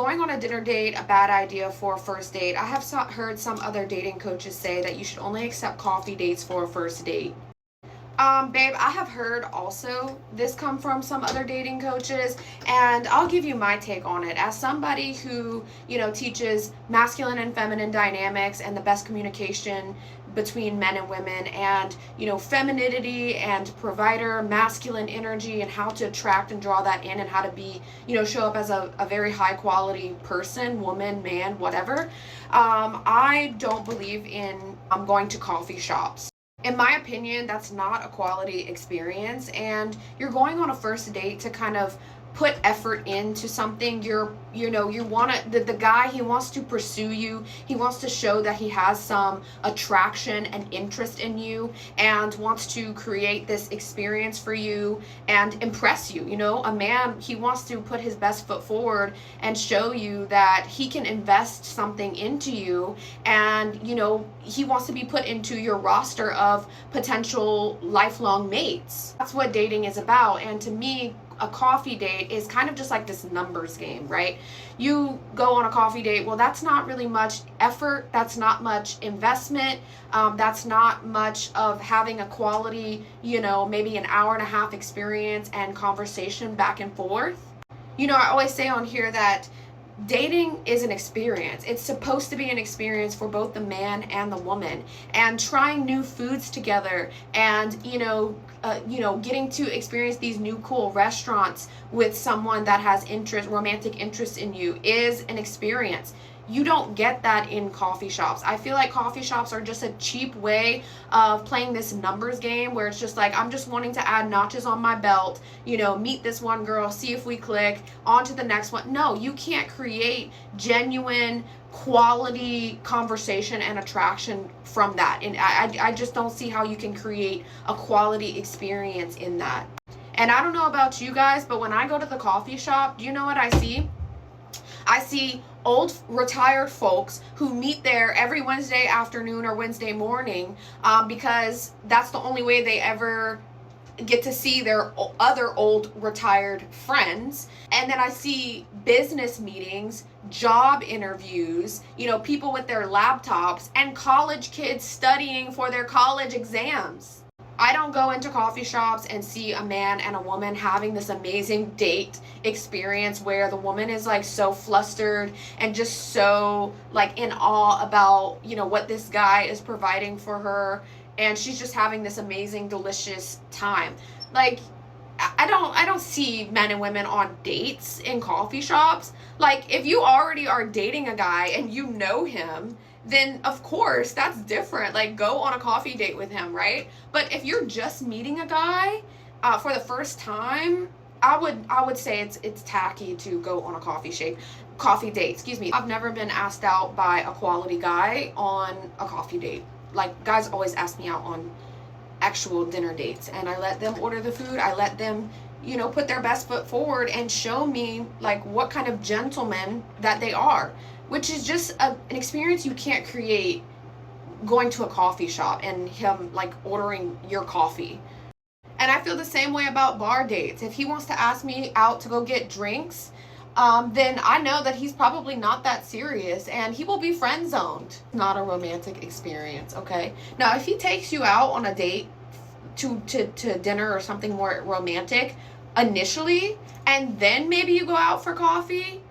going on a dinner date a bad idea for a first date? I have heard some other dating coaches say that you should only accept coffee dates for a first date. Babe, I have heard also this come from some other dating coaches, and I'll give you my take on it. As somebody who, teaches masculine and feminine dynamics and the best communication between men and women, and, femininity and provider, masculine energy, and how to attract and draw that in, and how to be, show up as a very high quality person, woman, man, whatever. I don't believe in going to coffee shops. In my opinion, that's not a quality experience, and you're going on a first date to kind of put effort into something. You want to, the guy, he wants to pursue you. He wants to show that he has some attraction and interest in you, and wants to create this experience for you and impress you. A man, he wants to put his best foot forward and show you that he can invest something into you, and he wants to be put into your roster of potential lifelong mates. That's what dating is about. And to me, a coffee date is kind of just like this numbers game, right? You go on a coffee date, well, that's not really much effort, that's not much investment, that's not much of having a quality, maybe an hour and a half experience and conversation back and forth. I always say on here that dating is an experience. It's supposed to be an experience for both the man and the woman, and trying new foods together, and getting to experience these new cool restaurants with someone that has romantic interest in you is an experience. You don't get that in coffee shops. I feel like coffee shops are just a cheap way of playing this numbers game, where it's just like, I'm just wanting to add notches on my belt, meet this one girl, see if we click, on to the next one. No, you can't create genuine quality conversation and attraction from that. And I just don't see how you can create a quality experience in that. And I don't know about you guys, but when I go to the coffee shop, do you know what I see? I see old retired folks who meet there every Wednesday afternoon or Wednesday morning, because that's the only way they ever get to see their other old retired friends. And then I see business meetings, job interviews, people with their laptops, and college kids studying for their college exams. I don't go into coffee shops and see a man and a woman having this amazing date experience where the woman is like so flustered and just so like in awe about, what this guy is providing for her, and she's just having this amazing, delicious time. Like, I don't see men and women on dates in coffee shops. Like, if you already are dating a guy and you know him, then of course that's different. Like, go on a coffee date with him, right? But if you're just meeting a guy for the first time, I would say it's tacky to go on a coffee date. Excuse me. I've never been asked out by a quality guy on a coffee date. Like, guys always ask me out on actual dinner dates, and I let them order the food. I let them, put their best foot forward and show me like what kind of gentleman that they are, which is just an experience you can't create going to a coffee shop and him like ordering your coffee. And I feel the same way about bar dates. If he wants to ask me out to go get drinks, then I know that he's probably not that serious, and he will be friend zoned. Not a romantic experience, okay? Now, if he takes you out on a date to dinner or something more romantic initially, and then maybe you go out for coffee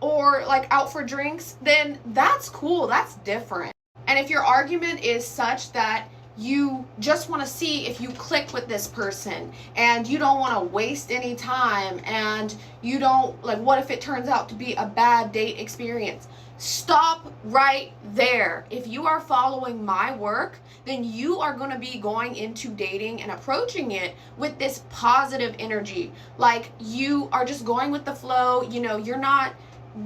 or like out for drinks, then that's cool. That's different. And if your argument is such that you just want to see if you click with this person, and you don't want to waste any time, and you don't like, what if it turns out to be a bad date experience? Stop right there. If you are following my work, then you are going to be going into dating and approaching it with this positive energy. Like, you are just going with the flow. You're not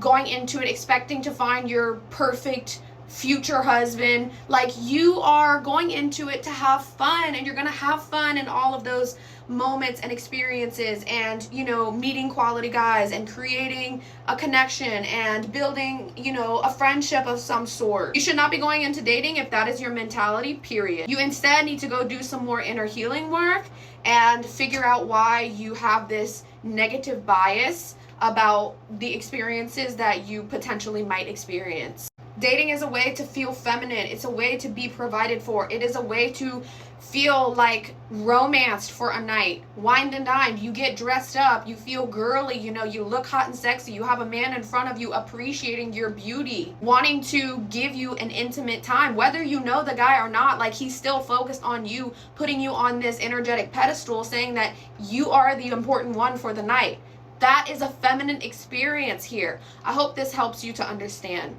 going into it expecting to find your perfect future husband. Like, you are going into it to have fun, and you're going to have fun in all of those moments and experiences, and meeting quality guys and creating a connection and building a friendship of some sort. You should not be going into dating if that is your mentality, period. You instead need to go do some more inner healing work and figure out why you have this negative bias about the experiences that you potentially might experience. Dating is a way to feel feminine. It's a way to be provided for. It is a way to feel like romanced for a night. Wined and dined. You get dressed up. You feel girly. You know, you look hot and sexy. You have a man in front of you appreciating your beauty, wanting to give you an intimate time. Whether you know the guy or not, like, he's still focused on you, putting you on this energetic pedestal, saying that you are the important one for the night. That is a feminine experience here. I hope this helps you to understand.